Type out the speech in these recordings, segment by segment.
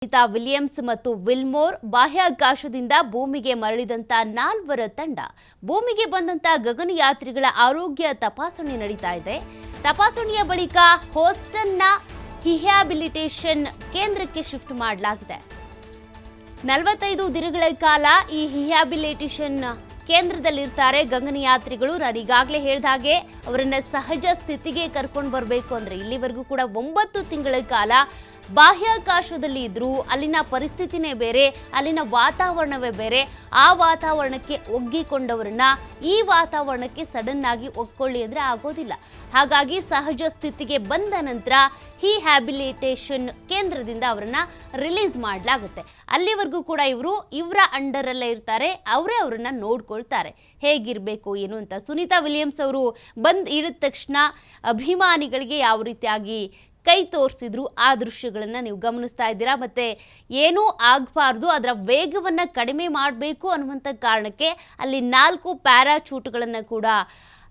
Sunita Williams ಮತ್ತು Wilmore ಬಾಹ್ಯಾಕಾಶದಿಂದ ಭೂಮಿಗೆ ಮರಳಿದಂತ 4 ತಂಡ ಭೂಮಿಗೆ ಬಂದಂತ ಗಗನಯಾತ್ರಿಗಳ ಆರೋಗ್ಯ ತಪಾಸಣೆ ನಡೀತಾ ಇದೆ. ತಪಾಸಣೆಯ ಬಳಿಕ ಹೂಸ್ಟನ್ನ ರಿಹ್ಯಾಬಿಲಿಟೇಷನ್ ಕೇಂದ್ರಕ್ಕೆ ಶಿಫ್ಟ್ ಮಾಡಲಾಗಿದೆ. 45 ದಿನಗಳ ಕಾಲ ಈ ರಿಹ್ಯಾಬಿಲಿಟೇಷನ್ ಕೇಂದ್ರದಲ್ಲಿರ್ತಾರೆ ಗಗನಯಾತ್ರಿಗಳು. ನಾನು ಈಗಾಗಲೇ ಹೇಳಿದ ಹಾಗೆ ಅವರನ್ನ ಸಹಜ ಸ್ಥಿತಿಗೆ ಕರ್ಕೊಂಡು ಬರಬೇಕು ಅಂದ್ರೆ ಇಲ್ಲಿವರೆಗೂ ಕೂಡ 9 ತಿಂಗಳ ಕಾಲ ಬಾಹ್ಯಾಕಾಶದಲ್ಲಿ ಇದ್ರು. ಅಲ್ಲಿನ ಪರಿಸ್ಥಿತಿನೇ ಬೇರೆ, ಅಲ್ಲಿನ ವಾತಾವರಣವೇ ಬೇರೆ. ಆ ವಾತಾವರಣಕ್ಕೆ ಒಗ್ಗಿಕೊಂಡವರನ್ನ ಈ ವಾತಾವರಣಕ್ಕೆ ಸಡನ್ ಆಗಿ ಒಗ್ಕೊಳ್ಳಿ ಅಂದ್ರೆ ಆಗೋದಿಲ್ಲ. ಹಾಗಾಗಿ ಸಹಜ ಸ್ಥಿತಿಗೆ ಬಂದ ನಂತರ ರಿಹ್ಯಾಬಿಲಿಟೇಷನ್ ಕೇಂದ್ರದಿಂದ ಅವರನ್ನ ರಿಲೀಸ್ ಮಾಡಲಾಗುತ್ತೆ. ಅಲ್ಲಿವರೆಗೂ ಕೂಡ ಇವರ ಅಂಡರ್ ಅಲ್ಲೇ ಇರ್ತಾರೆ, ಅವರೇ ಅವರನ್ನ ನೋಡ್ಕೊಳ್ತಾರೆ ಹೇಗಿರಬೇಕು ಏನು ಅಂತ. ಸುನೀತಾ ವಿಲಿಯಮ್ಸ್ ಅವರು ಇಳಿದ ತಕ್ಷಣ ಅಭಿಮಾನಿಗಳಿಗೆ ಯಾವ ರೀತಿಯಾಗಿ ಕೈ ತೋರಿಸಿದ್ರು ಆ ದೃಶ್ಯಗಳನ್ನ ನೀವು ಗಮನಿಸ್ತಾ ಇದ್ದೀರಾ. ಮತ್ತೆ ಏನೂ ಆಗಬಾರ್ದು, ಅದರ ವೇಗವನ್ನು ಕಡಿಮೆ ಮಾಡಬೇಕು ಅನ್ನುವಂಥ ಕಾರಣಕ್ಕೆ ಅಲ್ಲಿ 4 ಪ್ಯಾರಾಚೂಟ್ಗಳನ್ನು ಕೂಡ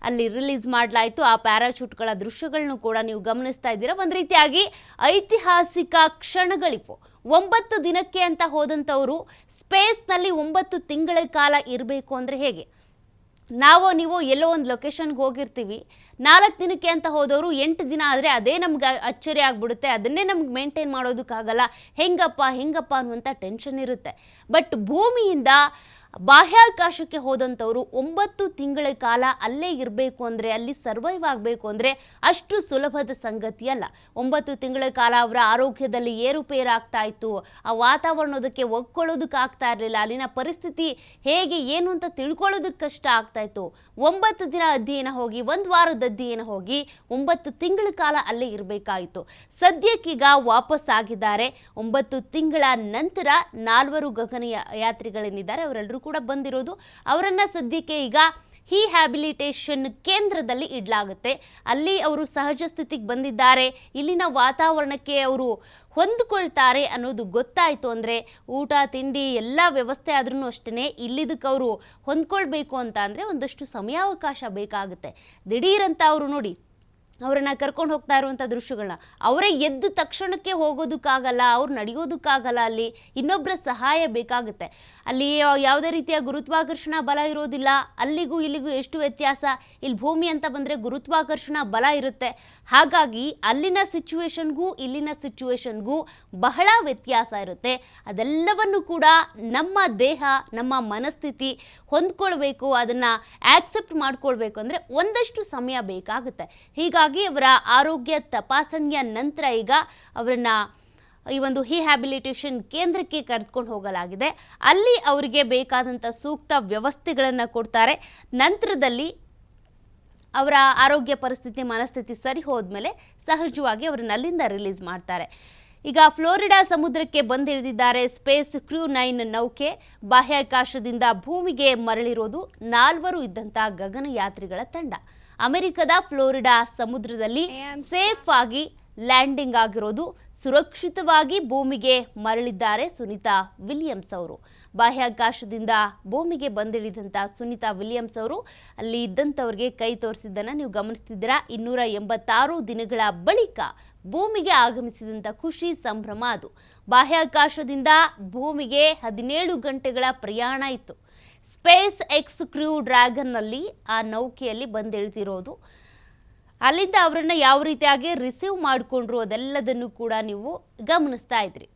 ಅಲ್ಲಿ ರಿಲೀಸ್ ಮಾಡಲಾಯಿತು. ಆ ಪ್ಯಾರಾಚೂಟ್ಗಳ ದೃಶ್ಯಗಳನ್ನು ಕೂಡ ನೀವು ಗಮನಿಸ್ತಾ ಇದ್ದೀರಾ. ಒಂದು ರೀತಿಯಾಗಿ ಐತಿಹಾಸಿಕ ಕ್ಷಣಗಳಿವು. 9 ದಿನಕ್ಕೆ ಅಂತ ಹೋದಂಥವರು ಸ್ಪೇಸ್ನಲ್ಲಿ 9 ತಿಂಗಳ ಕಾಲ ಇರಬೇಕು ಅಂದರೆ ಹೇಗೆ? ನೀವು ಎಲ್ಲೋ ಒಂದು ಲೊಕೇಶನ್ಗೆ ಹೋಗಿರ್ತೀವಿ, 4 ದಿನಕ್ಕೆ ಅಂತ ಹೋದವರು 8 ದಿನ ಆದರೆ ಅದೇ ನಮ್ಗೆ ಅಚ್ಚರಿ ಆಗ್ಬಿಡುತ್ತೆ. ಅದನ್ನೇ ನಮ್ಗೆ ಮೇಂಟೈನ್ ಮಾಡೋದಕ್ಕಾಗಲ್ಲ. ಹೆಂಗಪ್ಪ ಅನ್ನುವಂಥ ಟೆನ್ಷನ್ ಇರುತ್ತೆ. ಬಟ್ ಭೂಮಿಯಿಂದ ಬಾಹ್ಯಾಕಾಶಕ್ಕೆ ಹೋದಂಥವರು 9 ತಿಂಗಳ ಕಾಲ ಅಲ್ಲೇ ಇರಬೇಕು ಅಂದರೆ, ಅಲ್ಲಿ ಸರ್ವೈವ್ ಆಗಬೇಕು ಅಂದರೆ ಅಷ್ಟು ಸುಲಭದ ಸಂಗತಿ ಅಲ್ಲ. 9 ತಿಂಗಳ ಕಾಲ ಅವರ ಆರೋಗ್ಯದಲ್ಲಿ ಏರುಪೇರಾಗ್ತಾ ಇತ್ತು. ಆ ವಾತಾವರಣದಕ್ಕೆ ಒಗ್ಕೊಳ್ಳೋದಕ್ಕಾಗ್ತಾ ಇರಲಿಲ್ಲ. ಅಲ್ಲಿನ ಪರಿಸ್ಥಿತಿ ಹೇಗೆ ಏನು ಅಂತ ತಿಳ್ಕೊಳ್ಳೋದಕ್ಕೆ ಕಷ್ಟ ಆಗ್ತಾ ಇತ್ತು. 9 ದಿನ ಅಧ್ಯಯನ ಹೋಗಿ, 1 ವಾರದ ಅಧ್ಯಯನ ಹೋಗಿ 9 ತಿಂಗಳ ಕಾಲ ಅಲ್ಲೇ ಇರಬೇಕಾಯಿತು. ಸದ್ಯಕ್ಕೀಗ ವಾಪಸ್ ಆಗಿದ್ದಾರೆ. 9 ತಿಂಗಳ ನಂತರ 4 ಗಗನಯಾತ್ರಿಗಳೇನಿದ್ದಾರೆ ಅವರೆಲ್ಲರೂ ಕೂಡ ಬಂದಿರೋದು. ಅವರನ್ನ ಸದ್ಯಕ್ಕೆ ಈಗ ರಿಹ್ಯಾಬಿಲಿಟೇಷನ್ ಕೇಂದ್ರದಲ್ಲಿ ಇಡಲಾಗುತ್ತೆ. ಅಲ್ಲಿ ಅವರು ಸಹಜ ಸ್ಥಿತಿಗೆ ಬಂದಿದ್ದಾರೆ, ಇಲ್ಲಿನ ವಾತಾವರಣಕ್ಕೆ ಅವರು ಹೊಂದಿಕೊಳ್ತಾರೆ ಅನ್ನೋದು ಗೊತ್ತಾಯಿತು ಅಂದರೆ, ಊಟ ತಿಂಡಿ ಎಲ್ಲ ವ್ಯವಸ್ಥೆ ಆದ್ರೂ ಅಷ್ಟೇ ಇಲ್ಲಿದ್ದಕ್ಕೆ ಅವರು ಹೊಂದ್ಕೊಳ್ಬೇಕು ಅಂತ ಅಂದರೆ ಒಂದಷ್ಟು ಸಮಯಾವಕಾಶ ಬೇಕಾಗುತ್ತೆ. ದಿಢೀರಂತ ಅವರು ನೋಡಿ ಅವರನ್ನು ಕರ್ಕೊಂಡು ಹೋಗ್ತಾ ಇರುವಂಥ ದೃಶ್ಯಗಳನ್ನ ಅವರೇ ಎದ್ದು ತಕ್ಷಣಕ್ಕೆ ಹೋಗೋದಕ್ಕಾಗಲ್ಲ, ಅವ್ರು ನಡೆಯೋದಕ್ಕಾಗಲ್ಲ. ಅಲ್ಲಿ ಇನ್ನೊಬ್ಬರ ಸಹಾಯ ಬೇಕಾಗುತ್ತೆ. ಅಲ್ಲಿ ಯಾವುದೇ ರೀತಿಯ ಗುರುತ್ವಾಕರ್ಷಣ ಬಲ ಇರೋದಿಲ್ಲ. ಅಲ್ಲಿಗೂ ಇಲ್ಲಿಗೂ ಎಷ್ಟು ವ್ಯತ್ಯಾಸ. ಇಲ್ಲಿ ಭೂಮಿ ಅಂತ ಬಂದರೆ ಗುರುತ್ವಾಕರ್ಷಣ ಬಲ ಇರುತ್ತೆ. ಹಾಗಾಗಿ ಅಲ್ಲಿನ ಸಿಚುವೇಶನ್ಗೂ ಇಲ್ಲಿನ ಸಿಚುವೇಶನ್ಗೂ ಬಹಳ ವ್ಯತ್ಯಾಸ ಇರುತ್ತೆ. ಅದೆಲ್ಲವನ್ನು ಕೂಡ ನಮ್ಮ ದೇಹ, ನಮ್ಮ ಮನಸ್ಥಿತಿ ಹೊಂದ್ಕೊಳ್ಬೇಕು, ಅದನ್ನು ಆಕ್ಸೆಪ್ಟ್ ಮಾಡ್ಕೊಳ್ಬೇಕು ಅಂದರೆ ಒಂದಷ್ಟು ಸಮಯ ಬೇಕಾಗುತ್ತೆ. ಹೀಗಾಗಿ ಅವರ ಆರೋಗ್ಯ ತಪಾಸಣೆಯ ನಂತರ ಈಗ ಅವರನ್ನ ಈ ಒಂದು ರಿಹ್ಯಾಬಿಲಿಟೇಷನ್ ಕೇಂದ್ರಕ್ಕೆ ಕರೆದುಕೊಂಡು ಹೋಗಲಾಗಿದೆ. ಅಲ್ಲಿ ಅವರಿಗೆ ಬೇಕಾದಂಥ ಸೂಕ್ತ ವ್ಯವಸ್ಥೆಗಳನ್ನು ಕೊಡ್ತಾರೆ. ನಂತರದಲ್ಲಿ ಅವರ ಆರೋಗ್ಯ ಪರಿಸ್ಥಿತಿ, ಮನಸ್ಥಿತಿ ಸರಿ ಹೋದ್ಮೇಲೆ ಸಹಜವಾಗಿ ಅವರನ್ನ ಅಲ್ಲಿಂದ ರಿಲೀಸ್ ಮಾಡ್ತಾರೆ. ಈಗ ಫ್ಲೋರಿಡಾ ಸಮುದ್ರಕ್ಕೆ ಬಂದಿಳಿದಿದ್ದಾರೆ ಸ್ಪೇಸ್ ಕ್ರೂ 9 ನೌಕೆ. ಬಾಹ್ಯಾಕಾಶದಿಂದ ಭೂಮಿಗೆ ಮರಳಿರೋದು 4 ಇದ್ದಂಥ ಗಗನಯಾತ್ರಿಗಳ ತಂಡ. ಅಮೆರಿಕದ ಫ್ಲೋರಿಡಾ ಸಮುದ್ರದಲ್ಲಿ ಸೇಫ್ ಆಗಿ ಲ್ಯಾಂಡಿಂಗ್ ಆಗಿರೋದು. ಸುರಕ್ಷಿತವಾಗಿ ಭೂಮಿಗೆ ಮರಳಿದ್ದಾರೆ ಸುನೀತಾ ವಿಲಿಯಮ್ಸ್ ಅವರು. ಬಾಹ್ಯಾಕಾಶದಿಂದ ಭೂಮಿಗೆ ಬಂದಿಳಿದಂಥ ಸುನೀತಾ ವಿಲಿಯಮ್ಸ್ ಅವರು ಅಲ್ಲಿ ಇದ್ದಂಥವ್ರಿಗೆ ಕೈ ತೋರಿಸಿದ್ದನ್ನು ನೀವು ಗಮನಿಸ್ತಿದ್ದೀರಾ. 286 ದಿನಗಳ ಬಳಿಕ ಭೂಮಿಗೆ ಆಗಮಿಸಿದಂಥ ಖುಷಿ, ಸಂಭ್ರಮ ಅದು. ಬಾಹ್ಯಾಕಾಶದಿಂದ ಭೂಮಿಗೆ 17 ಗಂಟೆಗಳ ಪ್ರಯಾಣ ಇತ್ತು. ಸ್ಪೇಸ್ ಎಕ್ಸ್ ಕ್ರೂ ಡ್ರ್ಯಾಗನ್ನಲ್ಲಿ ಆ ನೌಕೆಯಲ್ಲಿ ಬಂದಿಳಿದಿರೋದು. ಅಲ್ಲಿಂದ ಅವರನ್ನು ಯಾವ ರೀತಿಯಾಗಿ ರಿಸೀವ್ ಮಾಡಿಕೊಂಡ್ರು ಅದೆಲ್ಲದನ್ನು ಕೂಡ ನೀವು ಗಮನಿಸ್ತಾ ಇದ್ರಿ.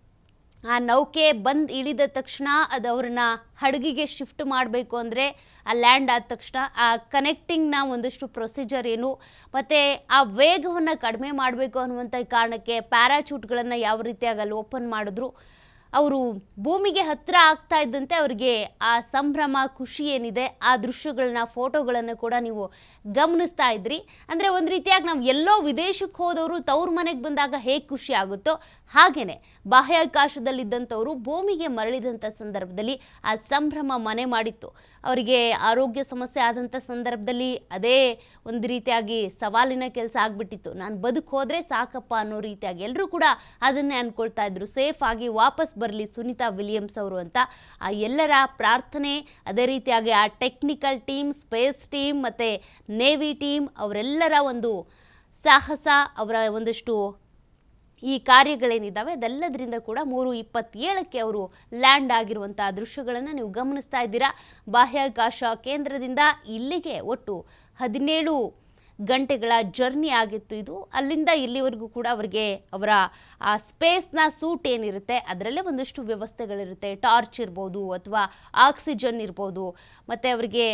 ಆ ನೌಕೆ ಇಳಿದ ತಕ್ಷಣ ಅದು ಅವ್ರನ್ನ ಹಡಗಿಗೆ ಶಿಫ್ಟ್ ಮಾಡಬೇಕು ಅಂದರೆ, ಆ ಲ್ಯಾಂಡ್ ಆದ ತಕ್ಷಣ ಆ ಕನೆಕ್ಟಿಂಗ್ನ ಒಂದಷ್ಟು ಪ್ರೊಸೀಜರ್ ಏನು, ಮತ್ತು ಆ ವೇಗವನ್ನು ಕಡಿಮೆ ಮಾಡಬೇಕು ಅನ್ನುವಂಥ ಕಾರಣಕ್ಕೆ ಪ್ಯಾರಾಚೂಟ್ಗಳನ್ನು ಯಾವ ರೀತಿಯಾಗಿ ಅಲ್ಲಿ ಓಪನ್ ಮಾಡಿದ್ರು. ಅವರು ಭೂಮಿಗೆ ಹತ್ತಿರ ಆಗ್ತಾ ಇದ್ದಂತೆ ಅವರಿಗೆ ಆ ಸಂಭ್ರಮ, ಖುಷಿ ಏನಿದೆ ಆ ದೃಶ್ಯಗಳನ್ನ, ಫೋಟೋಗಳನ್ನು ಕೂಡ ನೀವು ಗಮನಿಸ್ತಾ ಇದ್ರಿ. ಅಂದರೆ ಒಂದು ರೀತಿಯಾಗಿ ನಾವು ಎಲ್ಲೋ ವಿದೇಶಕ್ಕೆ ಹೋದವರು ತವ್ರ ಮನೆಗೆ ಬಂದಾಗ ಹೇಗೆ ಖುಷಿ ಆಗುತ್ತೋ ಹಾಗೇನೆ ಬಾಹ್ಯಾಕಾಶದಲ್ಲಿದ್ದಂಥವರು ಭೂಮಿಗೆ ಮರಳಿದಂಥ ಸಂದರ್ಭದಲ್ಲಿ ಆ ಸಂಭ್ರಮ ಮನೆ ಮಾಡಿತ್ತು. ಅವರಿಗೆ ಆರೋಗ್ಯ ಸಮಸ್ಯೆ ಆದಂಥ ಸಂದರ್ಭದಲ್ಲಿ ಅದೇ ಒಂದು ರೀತಿಯಾಗಿ ಸವಾಲಿನ ಕೆಲಸ ಆಗಿಬಿಟ್ಟಿತ್ತು. ನಾನು ಹೋದರೆ ಸಾಕಪ್ಪ ಅನ್ನೋ ರೀತಿಯಾಗಿ ಎಲ್ಲರೂ ಕೂಡ ಅದನ್ನೇ ಅಂದ್ಕೊಳ್ತಾ ಇದ್ರು. ಸೇಫ್ ಆಗಿ ವಾಪಸ್ ಬರಲಿ ಸುನೀತಾ ವಿಲಿಯಮ್ಸ್ ಅವರು ಅಂತ ಆ ಎಲ್ಲರ ಪ್ರಾರ್ಥನೆ. ಅದೇ ರೀತಿಯಾಗಿ ಆ ಟೆಕ್ನಿಕಲ್ ಟೀಮ್, ಸ್ಪೇಸ್ ಟೀಮ್ ಮತ್ತು ನೇವಿ ಟೀಮ್ ಅವರೆಲ್ಲರ ಒಂದು ಸಾಹಸ, ಅವರ ಒಂದಷ್ಟು ಈ ಕಾರ್ಯಗಳೇನಿದ್ದಾವೆ ಅದೆಲ್ಲದರಿಂದ ಕೂಡ 3:27ಕ್ಕೆ ಅವರು ಲ್ಯಾಂಡ್ ಆಗಿರುವಂಥ ದೃಶ್ಯಗಳನ್ನು ನೀವು ಗಮನಿಸ್ತಾ ಇದ್ದೀರಾ. ಬಾಹ್ಯಾಕಾಶ ಕೇಂದ್ರದಿಂದ ಇಲ್ಲಿಗೆ ಒಟ್ಟು 17 ಗಂಟೆಗಳ ಜರ್ನಿ ಆಗಿತ್ತು ಇದು. ಅಲ್ಲಿಂದ ಇಲ್ಲಿವರೆಗೂ ಕೂಡ ಅವರಿಗೆ ಅವರ ಆ ಸ್ಪೇಸ್ನ ಸೂಟ್ ಏನಿರುತ್ತೆ ಅದರಲ್ಲೇ ಒಂದಷ್ಟು ವ್ಯವಸ್ಥೆಗಳಿರುತ್ತೆ. ಟಾರ್ಚ್ ಇರ್ಬೋದು ಅಥವಾ ಆಕ್ಸಿಜನ್ ಇರ್ಬೋದು, ಮತ್ತು ಅವರಿಗೆ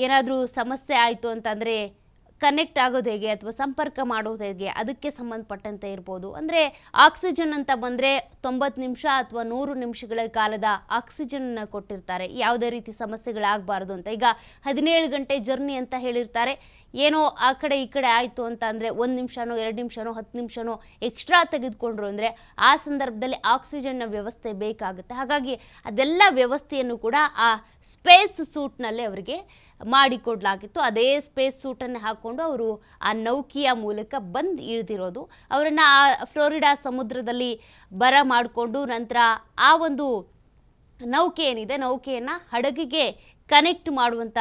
ಏನಾದರೂ ಸಮಸ್ಯೆ ಆಯಿತು ಅಂತಂದರೆ ಕನೆಕ್ಟ್ ಆಗೋದು ಹೇಗೆ ಅಥವಾ ಸಂಪರ್ಕ ಮಾಡೋದು ಹೇಗೆ ಅದಕ್ಕೆ ಸಂಬಂಧಪಟ್ಟಂತೆ ಇರ್ಬೋದು. ಅಂದರೆ ಆಕ್ಸಿಜನ್ ಅಂತ ಬಂದರೆ 90 ನಿಮಿಷ ಅಥವಾ 100 ನಿಮಿಷಗಳ ಕಾಲದ ಆಕ್ಸಿಜನ್ನ ಕೊಟ್ಟಿರ್ತಾರೆ, ಯಾವುದೇ ರೀತಿ ಸಮಸ್ಯೆಗಳಾಗಬಾರ್ದು ಅಂತ. ಈಗ 17 ಗಂಟೆ ಜರ್ನಿ ಅಂತ ಹೇಳಿರ್ತಾರೆ, ಏನೋ ಆ ಕಡೆ ಈ ಕಡೆ ಆಯಿತು ಅಂತ ಅಂದರೆ 1 ನಿಮಿಷನೋ 2 ನಿಮಿಷನೋ 10 ನಿಮಿಷನೋ ಎಕ್ಸ್ಟ್ರಾ ತೆಗೆದುಕೊಂಡ್ರು ಅಂದರೆ ಆ ಸಂದರ್ಭದಲ್ಲಿ ಆಕ್ಸಿಜನ್ನ ವ್ಯವಸ್ಥೆ ಬೇಕಾಗುತ್ತೆ. ಹಾಗಾಗಿ ಅದೆಲ್ಲ ವ್ಯವಸ್ಥೆಯನ್ನು ಕೂಡ ಆ ಸ್ಪೇಸ್ ಸೂಟ್ನಲ್ಲೇ ಅವರಿಗೆ ಮಾಡಿಕೊಡ್ಲಾಗಿತ್ತು. ಅದೇ ಸ್ಪೇಸ್ ಸೂಟನ್ನು ಹಾಕ್ಕೊಂಡು ಅವರು ಆ ನೌಕೆಯ ಮೂಲಕ ಬಂದು ಇಳಿದಿರೋದು. ಅವರನ್ನು ಆ ಫ್ಲೋರಿಡಾ ಸಮುದ್ರದಲ್ಲಿ ಬರ ಮಾಡಿಕೊಂಡು ನಂತರ ಆ ಒಂದು ನೌಕೆ ಏನಿದೆ ನೌಕೆಯನ್ನು ಹಡಗಿಗೆ ಕನೆಕ್ಟ್ ಮಾಡುವಂಥ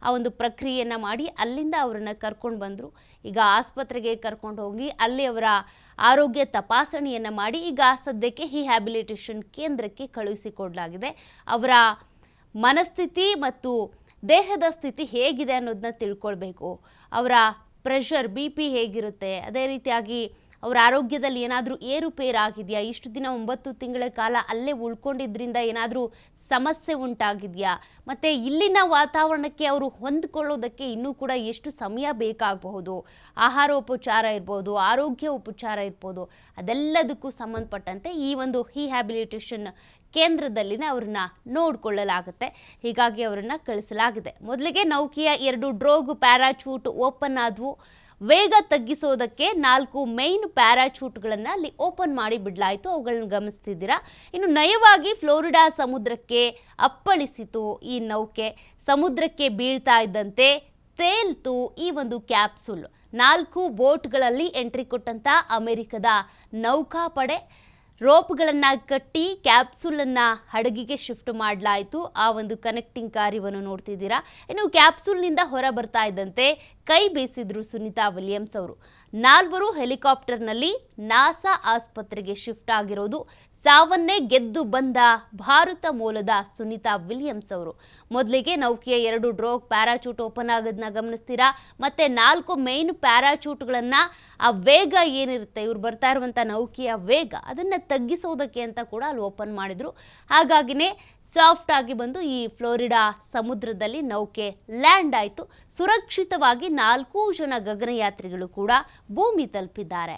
ಆ ಒಂದು ಪ್ರಕ್ರಿಯೆಯನ್ನು ಮಾಡಿ ಅಲ್ಲಿಂದ ಅವರನ್ನು ಕರ್ಕೊಂಡು ಬಂದರು. ಈಗ ಆಸ್ಪತ್ರೆಗೆ ಕರ್ಕೊಂಡು ಹೋಗಿ ಅಲ್ಲಿ ಅವರ ಆರೋಗ್ಯ ತಪಾಸಣೆಯನ್ನು ಮಾಡಿ ಈಗ ಸದ್ಯಕ್ಕೆ ರಿಹ್ಯಾಬಿಲಿಟೇಷನ್ ಕೇಂದ್ರಕ್ಕೆ ಕಳುಹಿಸಿಕೊಡಲಾಗಿದೆ. ಅವರ ಮನಸ್ಥಿತಿ ಮತ್ತು ದೇಹದ ಸ್ಥಿತಿ ಹೇಗಿದೆ ಅನ್ನೋದನ್ನ ತಿಳ್ಕೊಳ್ಬೇಕು. ಅವರ ಪ್ರೆಷರ್ BP ಹೇಗಿರುತ್ತೆ, ಅದೇ ರೀತಿಯಾಗಿ ಅವರ ಆರೋಗ್ಯದಲ್ಲಿ ಏನಾದರೂ ಏರುಪೇರಾಗಿದೆಯಾ, ಇಷ್ಟು ದಿನ 9 ತಿಂಗಳ ಕಾಲ ಅಲ್ಲೇ ಉಳ್ಕೊಂಡಿದ್ರಿಂದ ಏನಾದರೂ ಸಮಸ್ಯೆ ಉಂಟಾಗಿದೆಯಾ, ಮತ್ತು ಇಲ್ಲಿನ ವಾತಾವರಣಕ್ಕೆ ಅವರು ಹೊಂದಿಕೊಳ್ಳೋದಕ್ಕೆ ಇನ್ನೂ ಕೂಡ ಎಷ್ಟು ಸಮಯ ಬೇಕಾಗಬಹುದು, ಆಹಾರೋಪಚಾರ ಇರ್ಬೋದು, ಆರೋಗ್ಯ ಉಪಚಾರ ಇರ್ಬೋದು, ಅದೆಲ್ಲದಕ್ಕೂ ಸಂಬಂಧಪಟ್ಟಂತೆ ಈ ಒಂದು ರಿಹ್ಯಾಬಿಲಿಟೇಷನ್ ಕೇಂದ್ರದಲ್ಲಿನ ಅವ್ರನ್ನ ನೋಡಿಕೊಳ್ಳಲಾಗುತ್ತೆ. ಹೀಗಾಗಿ ಅವರನ್ನು ಕಳಿಸಲಾಗಿದೆ. ಮೊದಲಿಗೆ ನೌಕೆಯ 2 ಡ್ರೋಗ್ ಪ್ಯಾರಾಚೂಟ್ ಓಪನ್ ಆದವು. ವೇಗ ತಗ್ಗಿಸೋದಕ್ಕೆ 4 ಮೇನ್ ಪ್ಯಾರಾಚೂಟ್ಗಳನ್ನು ಅಲ್ಲಿ ಓಪನ್ ಮಾಡಿ ಬಿಡಲಾಯಿತು. ಅವುಗಳನ್ನ ಗಮನಿಸ್ತಿದ್ದೀರಾ. ಇನ್ನು ನಯವಾಗಿ ಫ್ಲೋರಿಡಾ ಸಮುದ್ರಕ್ಕೆ ಅಪ್ಪಳಿಸಿತು ಈ ನೌಕೆ. ಸಮುದ್ರಕ್ಕೆ ಬೀಳ್ತಾ ಇದ್ದಂತೆ ತೇಲ್ತು ಈ ಒಂದು ಕ್ಯಾಪ್ಸೂಲ್. 4 ಬೋಟ್ಗಳಲ್ಲಿ ಎಂಟ್ರಿ ಕೊಟ್ಟಂತ ಅಮೆರಿಕದ ನೌಕಾಪಡೆ ರೋಪ್ಗಳನ್ನು ಕಟ್ಟಿ ಕ್ಯಾಪ್ಸೂಲನ್ನು ಹಡಗಿಗೆ ಶಿಫ್ಟ್ ಮಾಡಲಾಯಿತು. ಆ ಒಂದು ಕನೆಕ್ಟಿಂಗ್ ಕಾರ್ಯವನ್ನು ನೋಡ್ತಿದ್ದೀರಾ. ಇನ್ನು ಕ್ಯಾಪ್ಸೂಲ್ನಿಂದ ಹೊರ ಬರ್ತಾ ಇದ್ದಂತೆ ಕೈ ಬೀಸಿದ್ರು ಸುನೀತಾ ವಿಲಿಯಮ್ಸ್ ಅವರು. 4 ಹೆಲಿಕಾಪ್ಟರ್ನಲ್ಲಿ ನಾಸಾ ಆಸ್ಪತ್ರೆಗೆ ಶಿಫ್ಟ್ ಆಗಿರೋದು. ಸಾವನ್ನೇ ಗೆದ್ದು ಬಂದ ಭಾರತ ಮೂಲದ ಸುನೀತಾ ವಿಲಿಯಮ್ಸ್ ಅವರು. ಮೊದಲಿಗೆ ನೌಕೆಯ 2 ಡ್ರೋಗ್ ಪ್ಯಾರಾಚೂಟ್ ಓಪನ್ ಆಗೋದನ್ನ ಗಮನಿಸ್ತೀರಾ. ಮತ್ತೆ 4 ಮೇನ್ ಪ್ಯಾರಾಚೂಟ್ಗಳನ್ನು ಆ ವೇಗ ಏನಿರುತ್ತೆ, ಇವ್ರು ಬರ್ತಾ ಇರುವಂಥ ನೌಕೆಯ ವೇಗ ಅದನ್ನು ತಗ್ಗಿಸೋದಕ್ಕೆ ಅಂತ ಕೂಡ ಅಲ್ಲಿ ಓಪನ್ ಮಾಡಿದ್ರು. ಹಾಗಾಗಿನೇ ಸಾಫ್ಟ್ ಆಗಿ ಬಂದು ಈ ಫ್ಲೋರಿಡಾ ಸಮುದ್ರದಲ್ಲಿ ನೌಕೆ ಲ್ಯಾಂಡ್ ಆಯಿತು. ಸುರಕ್ಷಿತವಾಗಿ 4 ಜನ ಗಗನಯಾತ್ರಿಗಳು ಕೂಡ ಭೂಮಿ ತಲುಪಿದ್ದಾರೆ.